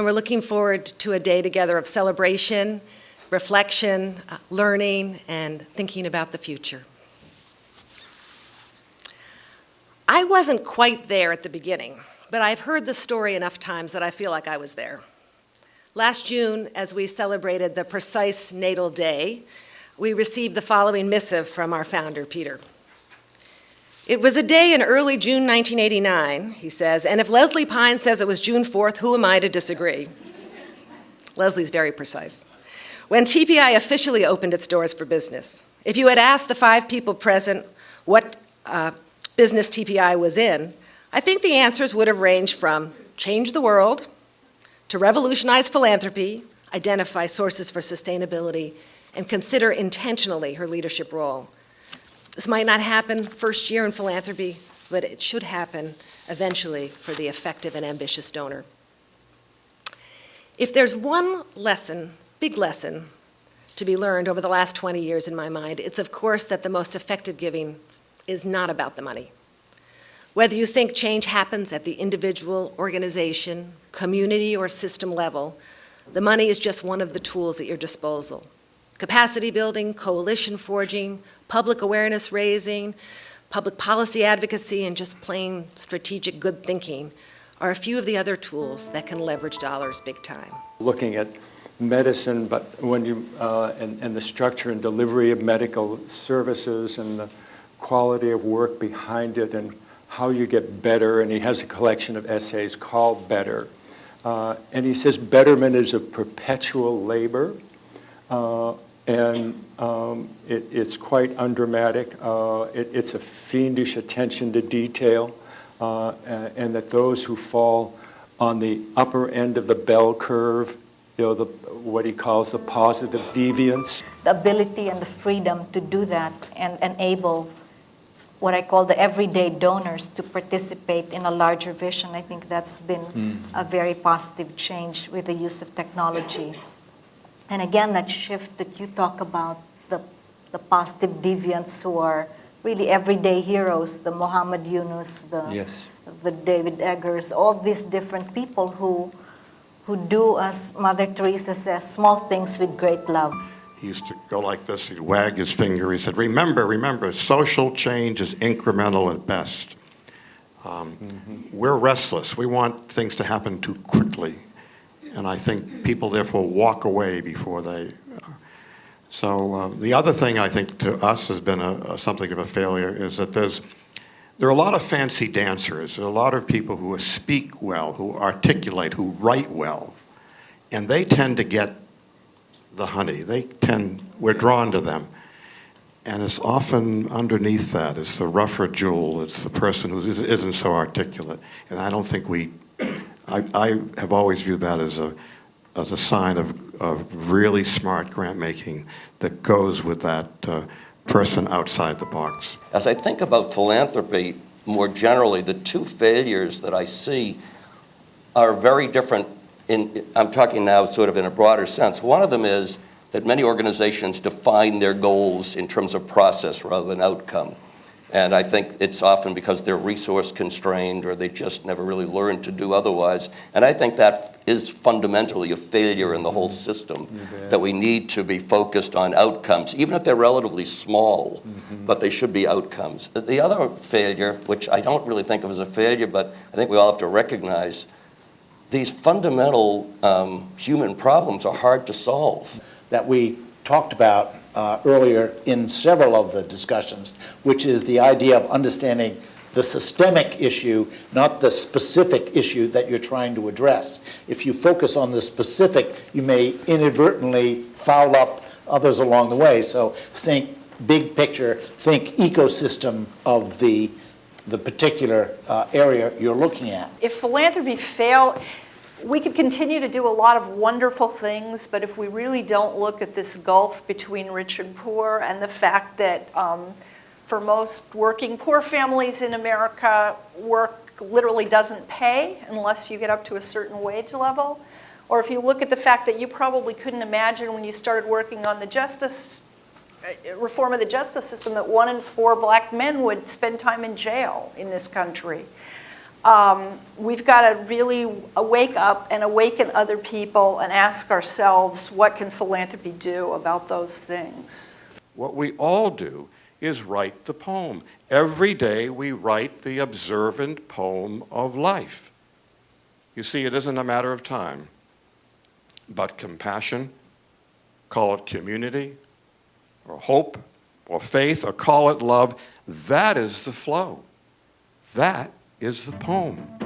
and we're looking forward to a day together of celebration, reflection, learning, and thinking about the future. I wasn't quite there at the beginning, but I've heard the story enough times that I feel like I was there. Last June, as we celebrated the precise natal day, we received the following missive from our founder, Peter. It was a day in early June 1989, he says, and if Leslie Pine says it was June 4th, who am I to disagree? Leslie's very precise. When TPI officially opened its doors for business, if you had asked the 5 people present what business TPI was in, I think the answers would have ranged from change the world, to revolutionize philanthropy, identify sources for sustainability, and consider intentionally her leadership role. This might not happen first year in philanthropy, but it should happen eventually for the effective and ambitious donor. If there's one lesson, big lesson, to be learned over the last 20 years in my mind, it's of course that the most effective giving is not about the money. Whether you think change happens at the individual, organization, community, or system level, the money is just one of the tools at your disposal. Capacity building, coalition forging, public awareness raising, public policy advocacy, and just plain strategic good thinking are a few of the other tools that can leverage dollars big time. Looking at medicine, but when you, and the structure and delivery of medical services and the quality of work behind it and how you get better, and he has a collection of essays called Better. And he says betterment is a perpetual labor, it's quite undramatic. It's a fiendish attention to detail, and that those who fall on the upper end of the bell curve, you know, what he calls the positive deviance. The ability and the freedom to do that and enable what I call the everyday donors to participate in a larger vision. I think that's been a very positive change with the use of technology. And again, that shift that you talk about, the positive deviants who are really everyday heroes, the Muhammad Yunus, the David Eggers, all these different people who do, as Mother Teresa says, small things with great love. He used to go like this, he'd wag his finger, he said, remember, social change is incremental at best. We're restless, we want things to happen too quickly. And I think people therefore walk away before they... the other thing I think to us has been something of a failure is that there are a lot of fancy dancers, there are a lot of people who speak well, who articulate, who write well, and they tend to get the honey. We're drawn to them. And it's often underneath that, it's the rougher jewel, it's the person who isn't so articulate. And I don't think I have always viewed that as a sign of really smart grant making that goes with that person outside the box. As I think about philanthropy more generally, the 2 failures that I see are very different. I'm talking now sort of in a broader sense. One of them is that many organizations define their goals in terms of process rather than outcome. And I think it's often because they're resource constrained or they just never really learned to do otherwise. And I think that is fundamentally a failure in the whole system, that we need to be focused on outcomes, even if they're relatively small, but they should be outcomes. The other failure, which I don't really think of as a failure, but I think we all have to recognize, these fundamental human problems are hard to solve. That we talked about earlier in several of the discussions, which is the idea of understanding the systemic issue, not the specific issue that you're trying to address. If you focus on the specific, you may inadvertently foul up others along the way. So think big picture, think ecosystem of the particular area you're looking at. If philanthropy failed, we could continue to do a lot of wonderful things, but if we really don't look at this gulf between rich and poor and the fact that for most working poor families in America, work literally doesn't pay unless you get up to a certain wage level, or if you look at the fact that you probably couldn't imagine when you started working on the reform of the justice system that 1 in 4 black men would spend time in jail in this country. we've got to really wake up and awaken other people and ask ourselves, what can philanthropy do about those things? What we all do is write the poem. Every day we write the observant poem of life. You see, it isn't a matter of time, but compassion, call it community, or hope, or faith, or call it love, that is the flow. That is the poem.